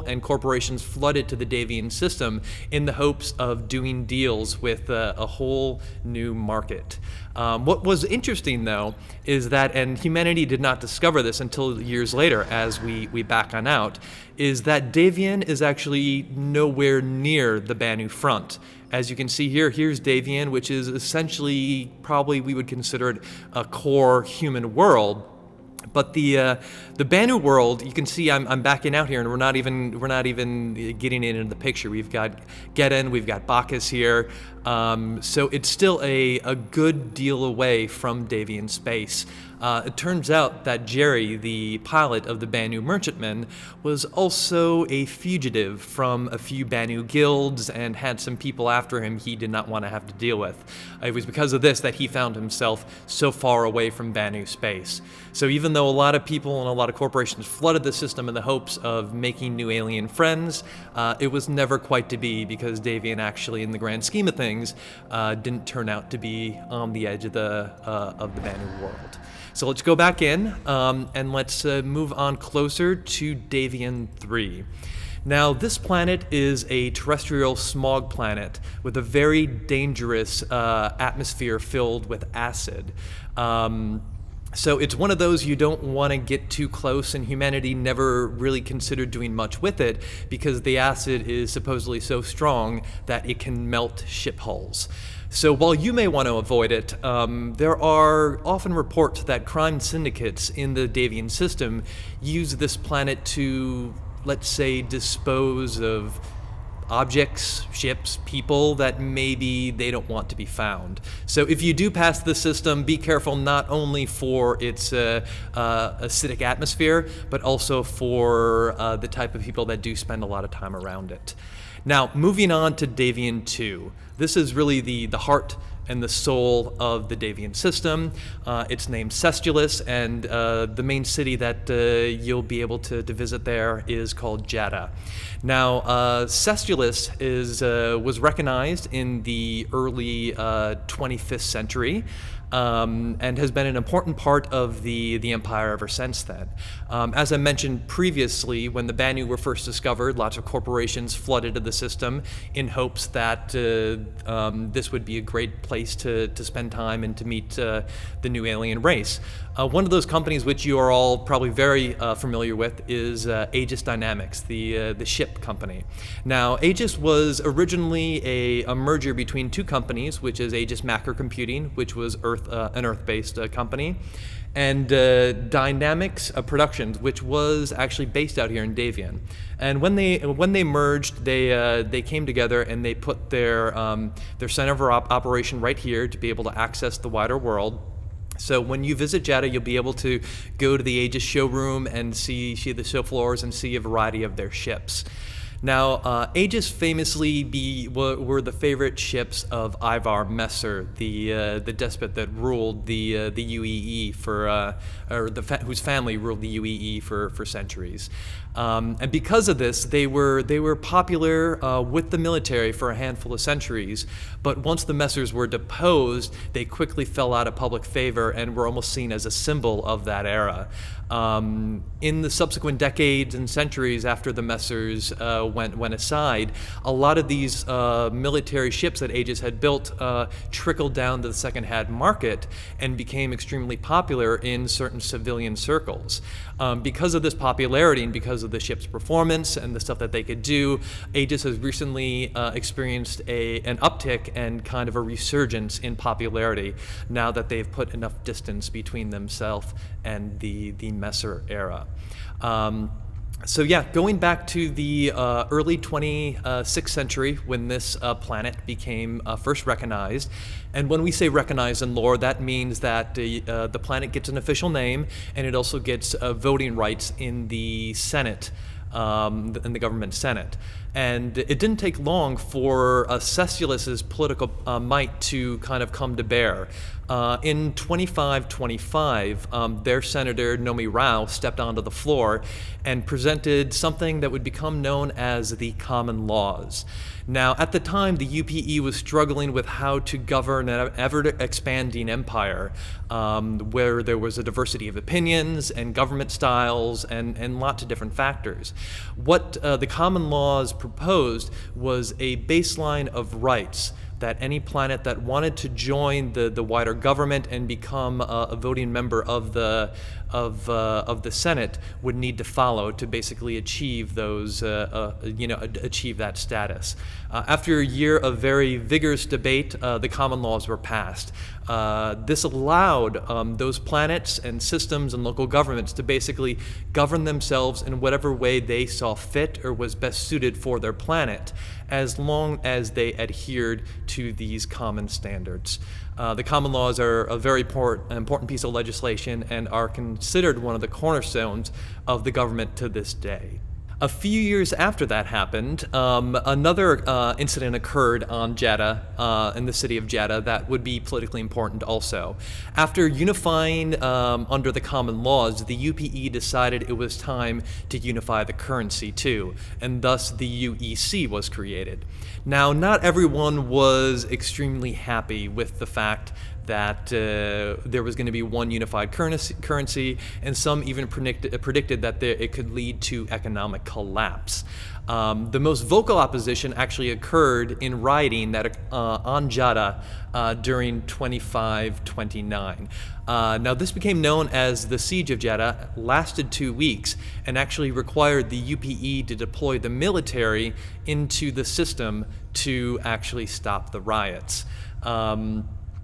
and corporations flooded to the Davien system in the hopes of doing deals with a whole new market. What was interesting, though, is that, and humanity did not discover this until years later as we back on out, is that Davien is actually nowhere near the Banu front. As you can see here, here's Davien, which is essentially probably we would consider it a core human world. But the Banu world, you can see I'm backing out here, and we're not even getting it into the picture. We've got Geddon, we've got Bacchus here, so it's still a good deal away from Davien space. It turns out that Jerry, the pilot of the Banu merchantman, was also a fugitive from a few Banu guilds and had some people after him he did not want to have to deal with. It was because of this that he found himself so far away from Banu space. So even though a lot of people and a lot of corporations flooded the system in the hopes of making new alien friends, it was never quite to be, because Davien actually, in the grand scheme of things, didn't turn out to be on the edge of the Banu world. So let's go back in and let's move on closer to Davien 3. Now, this planet is a terrestrial smog planet with a very dangerous atmosphere filled with acid. So it's one of those you don't want to get too close, and humanity never really considered doing much with it because the acid is supposedly so strong that it can melt ship hulls. So while you may want to avoid it, there are often reports that crime syndicates in the Davien system use this planet to, let's say, dispose of objects, ships, people that maybe they don't want to be found. So if you do pass the system, be careful not only for its acidic atmosphere, but also for the type of people that do spend a lot of time around it. Now, moving on to Davien 2. This is really the heart and the soul of the Davien system. It's named Sestulus, and the main city that you'll be able to visit there is called Jeddah. Now, Sestulus was recognized in the early 25th century. And has been an important part of the empire ever since then. As I mentioned previously, when the Banu were first discovered, lots of corporations flooded to the system in hopes that this would be a great place to spend time and to meet the new alien race. One of those companies which you are all probably very familiar with is Aegis Dynamics, the ship company. Now, Aegis was originally a merger between two companies, which is Aegis Macro Computing, which was an Earth-based company, and Dynamics Productions, which was actually based out here in Davien. And when they merged, they came together and they put their center of operation right here to be able to access the wider world. So when you visit Jeddah, you'll be able to go to the Aegis showroom and see the show floors and see a variety of their ships. Now, Aegis famously were the favorite ships of Ivar Messer, the despot that ruled the UEE whose family ruled the UEE for centuries. And because of this, they were popular with the military for a handful of centuries. But once the Messers were deposed, they quickly fell out of public favor and were almost seen as a symbol of that era. In the subsequent decades and centuries after the Messers went aside, a lot of these military ships that Aegis had built trickled down to the second-hand market and became extremely popular in certain civilian circles. Because of this popularity and because of the ship's performance and the stuff that they could do, Aegis has recently experienced an uptick and kind of a resurgence in popularity now that they've put enough distance between themselves and the Messer era. So yeah, going back to the early 26th century when this planet became first recognized, and when we say recognized in lore, that means that the planet gets an official name and it also gets voting rights in the Senate in the government Senate. And it didn't take long for Sessulus's political might to kind of come to bear. In 2525, their senator, Nomi Rao, stepped onto the floor and presented something that would become known as the Common Laws. Now, at the time, the UPE was struggling with how to govern an ever-expanding empire where there was a diversity of opinions and government styles and lots of different factors. What the Common Laws proposed was a baseline of rights that any planet that wanted to join the wider government and become a voting member of the Senate would need to follow to basically achieve those, achieve that status. After a year of very vigorous debate, the Common Laws were passed. This allowed those planets and systems and local governments to basically govern themselves in whatever way they saw fit or was best suited for their planet, as long as they adhered to these common standards. The Common Laws are a very important piece of legislation and are considered one of the cornerstones of the government to this day. A few years after that happened, another incident occurred on Jeddah, in the city of Jeddah, that would be politically important also. After unifying under the Common Laws, the UPE decided it was time to unify the currency too, and thus the UEC was created. Now, not everyone was extremely happy with the fact that there was going to be one unified currency, and some even predicted that it could lead to economic collapse. The most vocal opposition actually occurred in rioting that on Jeddah during 2529. Now, this became known as the Siege of Jeddah, lasted 2 weeks, and actually required the UPE to deploy the military into the system to actually stop the riots.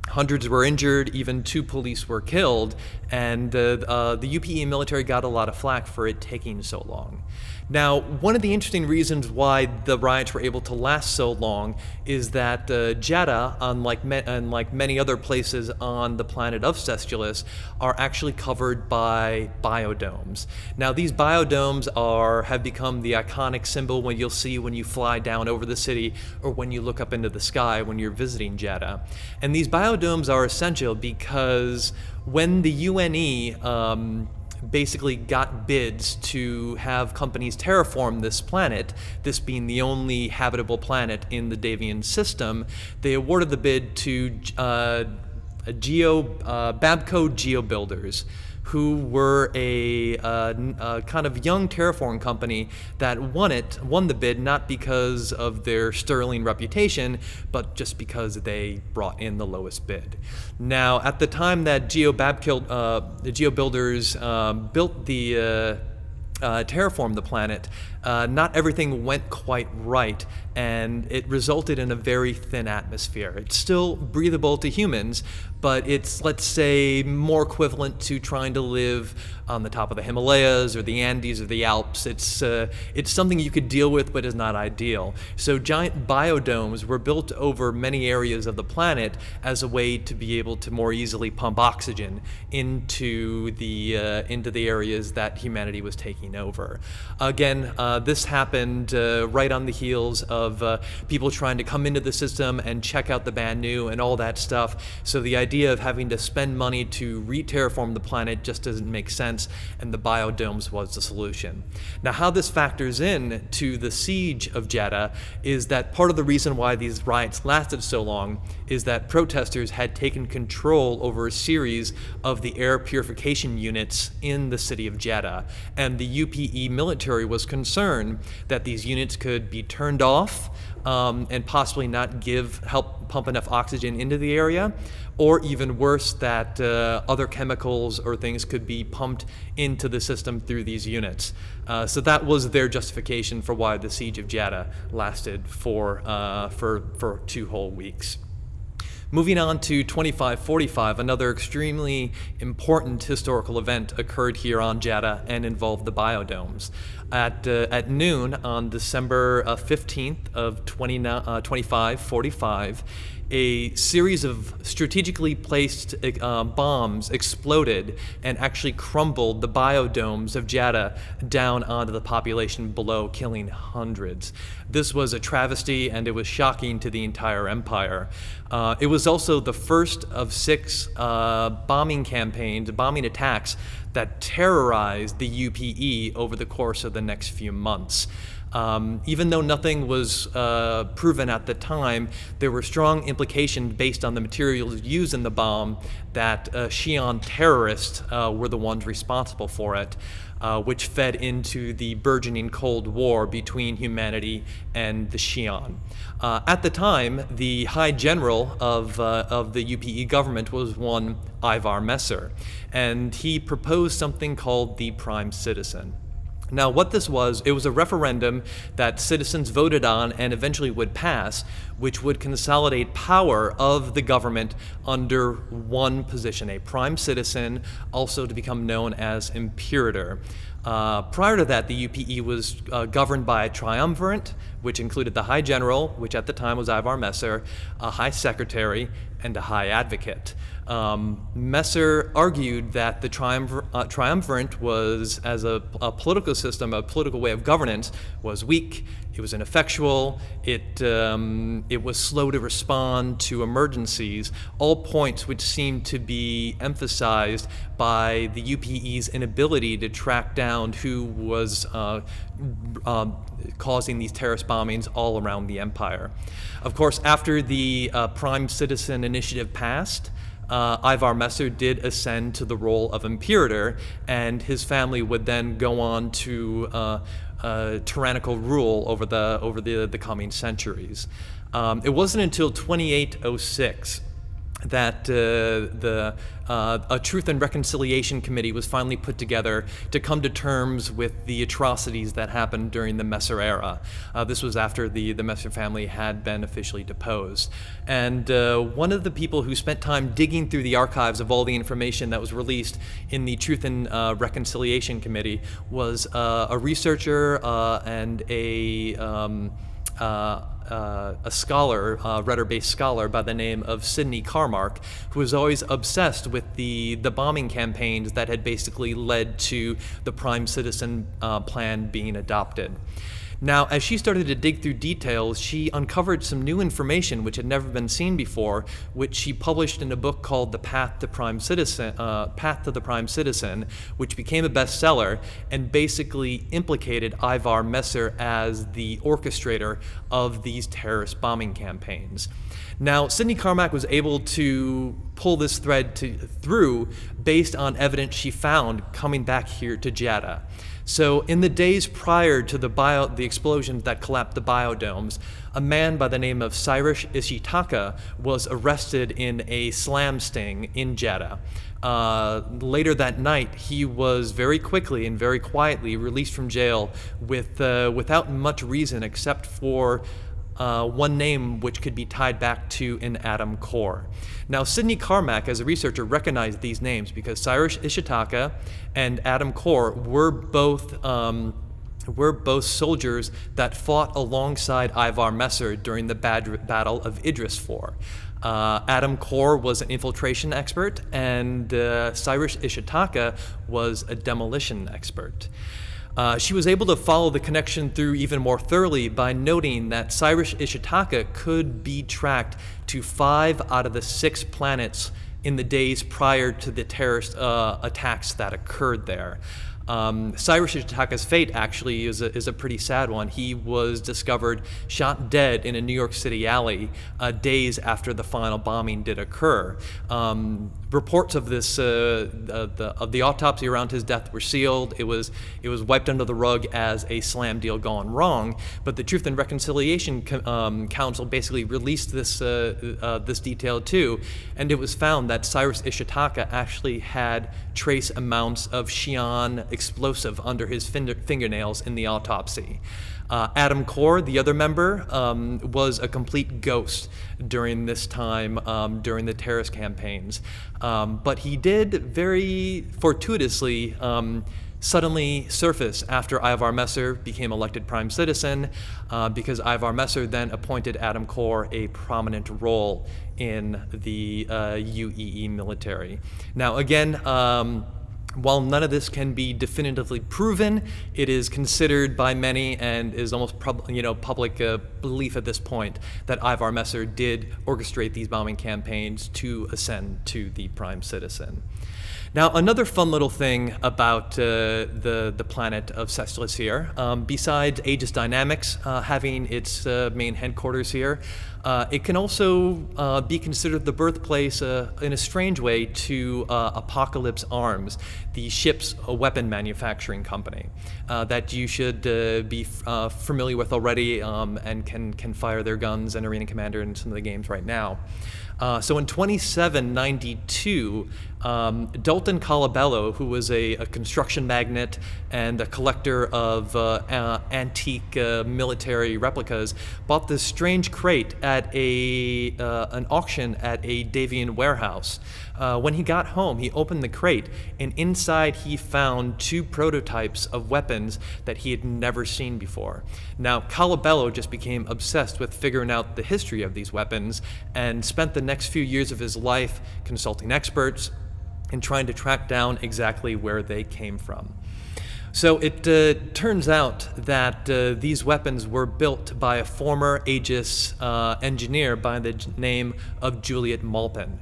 Hundreds were injured, even 2 police were killed, and the UPE military got a lot of flack for it taking so long. Now, one of the interesting reasons why the riots were able to last so long is that Jeddah, unlike many other places on the planet of Sessulus, are actually covered by biodomes. Now, these biodomes have become the iconic symbol when you'll see when you fly down over the city or when you look up into the sky when you're visiting Jeddah. And these biodomes are essential because when the UNE basically got bids to have companies terraform this planet, this being the only habitable planet in the Davien system, they awarded the bid to Babco GeoBuilders, who were a kind of young terraform company that won the bid not because of their sterling reputation, but just because they brought in the lowest bid. Now, at the time that the GeoBuilders built the terraformed the planet, not everything went quite right, and it resulted in a very thin atmosphere. It's still breathable to humans, but it's, let's say, more equivalent to trying to live on the top of the Himalayas or the Andes or the Alps. It's something you could deal with, but is not ideal. So giant biodomes were built over many areas of the planet as a way to be able to more easily pump oxygen into the areas that humanity was taking over. Again, this happened right on the heels of people trying to come into the system and check out the brand new and all that stuff. So the idea of having to spend money to re-terraform the planet just doesn't make sense, and the biodomes was the solution. Now, how this factors in to the siege of Jeddah is that part of the reason why these riots lasted so long is that protesters had taken control over a series of the air purification units in the city of Jeddah, and the UPE military was concerned that these units could be turned off and possibly not help pump enough oxygen into the area, or even worse, that other chemicals or things could be pumped into the system through these units. So that was their justification for why the siege of Jeddah lasted for 2 whole weeks. Moving on to 2545, another extremely important historical event occurred here on Jeddah and involved the biodomes. At noon on December 15th of 2545, a series of strategically placed bombs exploded and actually crumbled the biodomes of Jeddah down onto the population below, killing hundreds. This was a travesty, and it was shocking to the entire empire. It was also the first of 6 bombing attacks that terrorized the UPE over the course of the next few months. Even though nothing was proven at the time, there were strong implications based on the materials used in the bomb that Xi'an terrorists were the ones responsible for it, which fed into the burgeoning Cold War between humanity and the Xi'an. At the time, the High General of the UPE government was one Ivar Messer, and he proposed something called the Prime Citizen. Now, what this was, it was a referendum that citizens voted on and eventually would pass, which would consolidate power of the government under one position, a prime citizen, also to become known as imperator. Prior to that, the UPE was governed by a triumvirate, which included the High General, which at the time was Ivar Messer, a High Secretary, and a High Advocate. Messer argued that the triumvirate was, as a political system, a political way of governance, was weak, it was ineffectual, it was slow to respond to emergencies, all points which seemed to be emphasized by the UPE's inability to track down who was causing these terrorist bombings all around the empire. Of course, after the Prime Citizen Initiative passed, Ivar Messer did ascend to the role of imperator, and his family would then go on to tyrannical rule over the coming centuries. It wasn't until 2806 that a Truth and Reconciliation Committee was finally put together to come to terms with the atrocities that happened during the Messer era. This was after the Messer family had been officially deposed. And one of the people who spent time digging through the archives of all the information that was released in the Truth and Reconciliation Committee was a researcher and a scholar, rhetoric-based scholar by the name of Sidney Carmack, who was always obsessed with the bombing campaigns that had basically led to the Prime Citizen plan being adopted. Now, as she started to dig through details, she uncovered some new information which had never been seen before, which she published in a book called The Path to the Prime Citizen, which became a bestseller and basically implicated Ivar Messer as the orchestrator of these terrorist bombing campaigns. Now, Sidney Carmack was able to pull this thread through based on evidence she found coming back here to Jeddah. So in the days prior to the explosions that collapsed the biodomes, a man by the name of Cyrus Ishitaka was arrested in a slam sting in Jeddah. Later that night, he was very quickly and very quietly released from jail without much reason except for one name which could be tied back to an Adam Core. Now, Sidney Carmack, as a researcher, recognized these names because Cyrus Ishitaka and Adam Core were both soldiers that fought alongside Ivar Messer during the Battle of Idrisfor. Adam Core was an infiltration expert, and Cyrus Ishitaka was a demolition expert. She was able to follow the connection through even more thoroughly by noting that Cyrus Ishitaka could be tracked to 5 out of the 6 planets in the days prior to the terrorist attacks that occurred there. Cyrus Ishitaka's fate actually is a pretty sad one. He was discovered shot dead in a New York City alley days after the final bombing did occur. Reports of this of the autopsy around his death were sealed. It was wiped under the rug as a slam deal gone wrong. But the Truth and Reconciliation Council basically released this detail too, and it was found that Cyrus Ishitaka actually had trace amounts of Xi'an explosive under his fingernails in the autopsy. Adam Core, the other member, was a complete ghost during this time, during the terrorist campaigns. But he did very fortuitously suddenly surface after Ivar Messer became elected prime citizen, because Ivar Messer then appointed Adam Core a prominent role in the UEE military. Now again, while none of this can be definitively proven, it is considered by many and is almost public belief at this point that Ivar Messer did orchestrate these bombing campaigns to ascend to the prime citizen. Now, another fun little thing about the planet of Sestilis here, besides Aegis Dynamics having its main headquarters here, it can also be considered the birthplace, in a strange way, to Apocalypse Arms, the ship's weapon manufacturing company that you should be familiar with already, and can fire their guns and Arena Commander in some of the games right now. So in 2792, Dalton Colabello, who was a construction magnate and a collector of antique military replicas, bought this strange crate at an auction at a Davien warehouse. When he got home, he opened the crate, and inside he found 2 prototypes of weapons that he had never seen before. Now, Colabello just became obsessed with figuring out the history of these weapons and spent the next few years of his life consulting experts and trying to track down exactly where they came from. So it turns out that these weapons were built by a former Aegis engineer by the name of Juliet Malpin.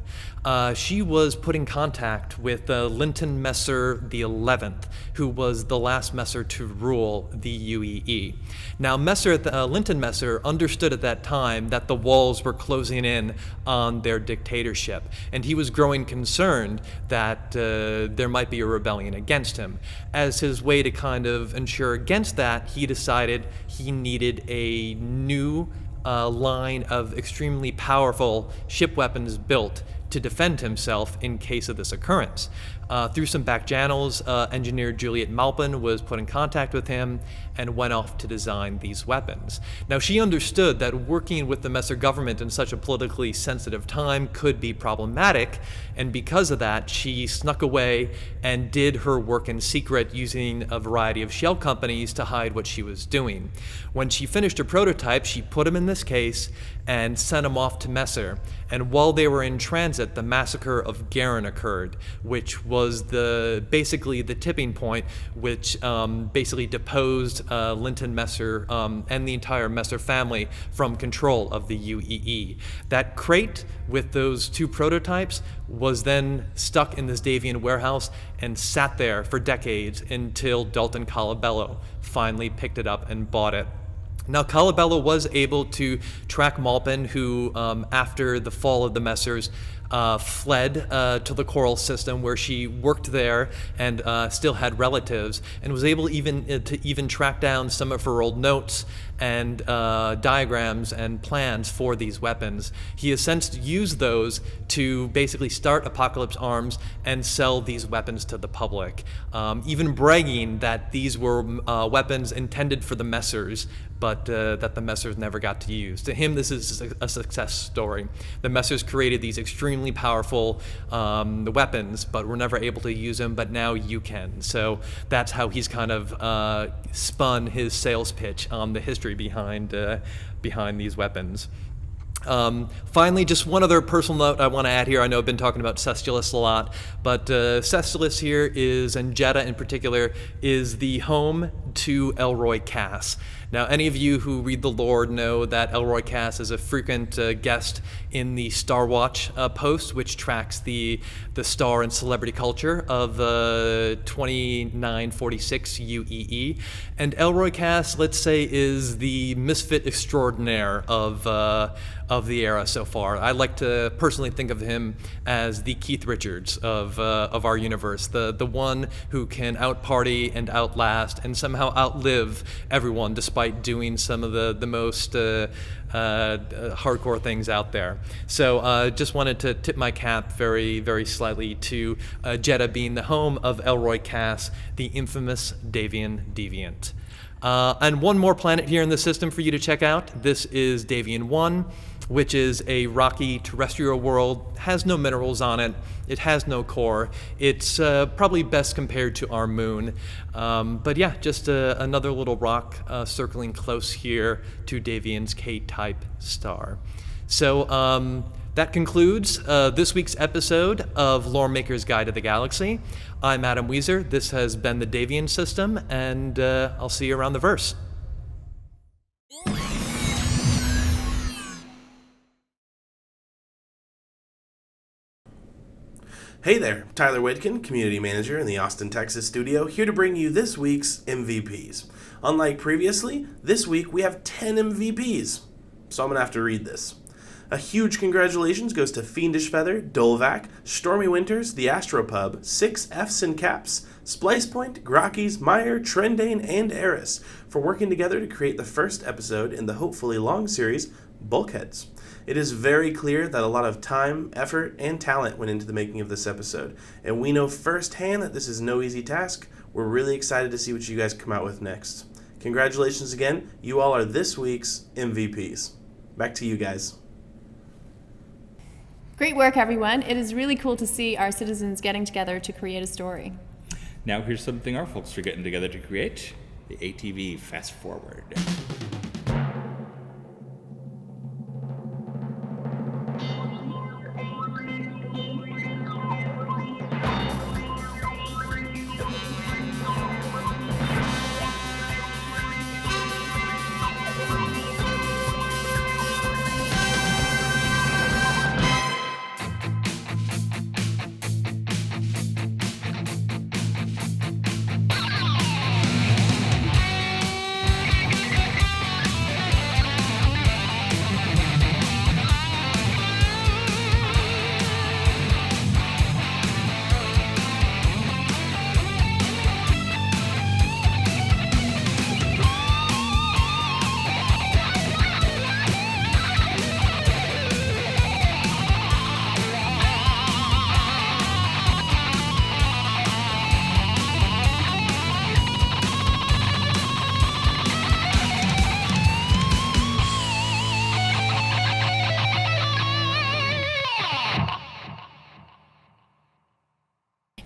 She was put in contact with Linton Messer the 11th, who was the last Messer to rule the UEE. Now, Linton Messer understood at that time that the walls were closing in on their dictatorship, and he was growing concerned that there might be a rebellion against him. As his way to kind of ensure against that, he decided he needed a new line of extremely powerful ship weapons built to defend himself in case of this occurrence. Through some back channels, engineer Juliet Malpin was put in contact with him and went off to design these weapons. Now, she understood that working with the Messer government in such a politically sensitive time could be problematic, and because of that, she snuck away and did her work in secret using a variety of shell companies to hide what she was doing. When she finished her prototype, she put him in this case and sent him off to Messer. And while they were in transit, the massacre of Garen occurred, which was basically the tipping point, which basically deposed Linton Messer and the entire Messer family from control of the UEE. That crate with those 2 prototypes was then stuck in this Davien warehouse and sat there for decades until Dalton Colabello finally picked it up and bought it. Now, Colabello was able to track Malpin, who, after the fall of the Messers, fled to the Coral System, where she worked there and still had relatives, and was able to track down some of her old notes and diagrams and plans for these weapons. He has since used those to basically start Apocalypse Arms and sell these weapons to the public, even bragging that these were weapons intended for the Messers, but that the Messers never got to use. To him, this is a success story. The Messers created these extremely powerful weapons, but were never able to use them, but now you can. So that's how he's kind of spun his sales pitch on the history behind these weapons. Finally, just one other personal note I want to add here. I know I've been talking about Sestilis a lot, but Sestilis here is, and Jeddah in particular, is the home to Elroy Cass. Now, any of you who read the lore know that Elroy Cass is a frequent guest in the Star Watch post, which tracks the star and celebrity culture of 2946 UEE. And Elroy Cass, let's say, is the misfit extraordinaire of the era so far. I like to personally think of him as the Keith Richards of our universe, the one who can out-party and outlast and somehow outlive everyone despite despite doing some of the most hardcore things out there. So just wanted to tip my cap very, very slightly to Jeddah being the home of Elroy Cass, the infamous Davien Deviant. And one more planet here in the system for you to check out. This is Davien 1, which is a rocky terrestrial world, has no minerals on it, it has no core. It's probably best compared to our moon. But yeah, just another little rock circling close here to Davien's K-type star. So that concludes this week's episode of Loremaker's Guide to the Galaxy. I'm Adam Wieser, this has been the Davien System, and I'll see you around the verse. Hey there, Tyler Witkin, Community Manager in the Austin, Texas studio, here to bring you this week's MVPs. Unlike previously, this week we have 10 MVPs, so I'm going to have to read this. A huge congratulations goes to Fiendish Feather, Dolvac, Stormy Winters, The Astropub, 6 Fs and Caps, Splice Point, Grockies, Meyer, Trendane, and Eris for working together to create the first episode in the hopefully long series, Bulkheads. It is very clear that a lot of time, effort, and talent went into the making of this episode, and we know firsthand that this is no easy task. We're really excited to see what you guys come out with next. Congratulations again, you all are this week's MVPs. Back to you guys. Great work, everyone. It is really cool to see our citizens getting together to create a story. Now here's something our folks are getting together to create, the ATV Fast Forward.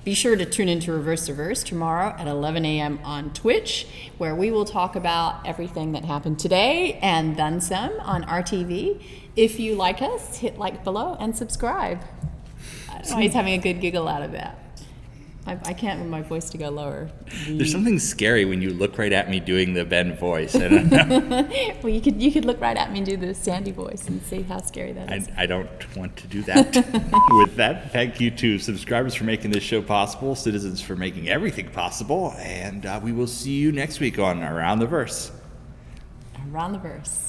Be sure to tune into Reverse to Verse tomorrow at 11 a.m. on Twitch, where we will talk about everything that happened today and then some on RTV. If you like us, hit like below and subscribe. I don't know, he's having a good giggle out of that. I can't with my voice to go lower. There's something scary when you look right at me doing the Ben voice. I don't know. Well, you could look right at me and do the Sandy voice and see how scary that is. I don't want to do that. With that, thank you to subscribers for making this show possible, citizens for making everything possible, and we will see you next week on Around the Verse. Around the Verse.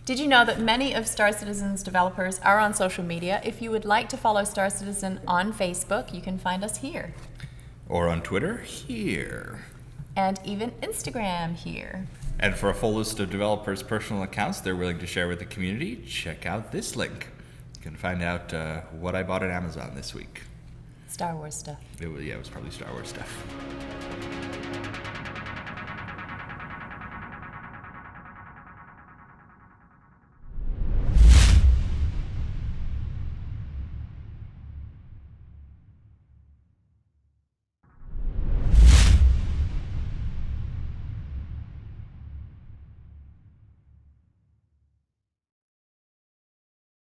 Did you know that many of Star Citizen's developers are on social media? If you would like to follow Star Citizen on Facebook, you can find us here. Or on Twitter, here. And even Instagram, here. And for a full list of developers' personal accounts they're willing to share with the community, check out this link. You can find out what I bought at Amazon this week. Star Wars stuff. It was probably Star Wars stuff.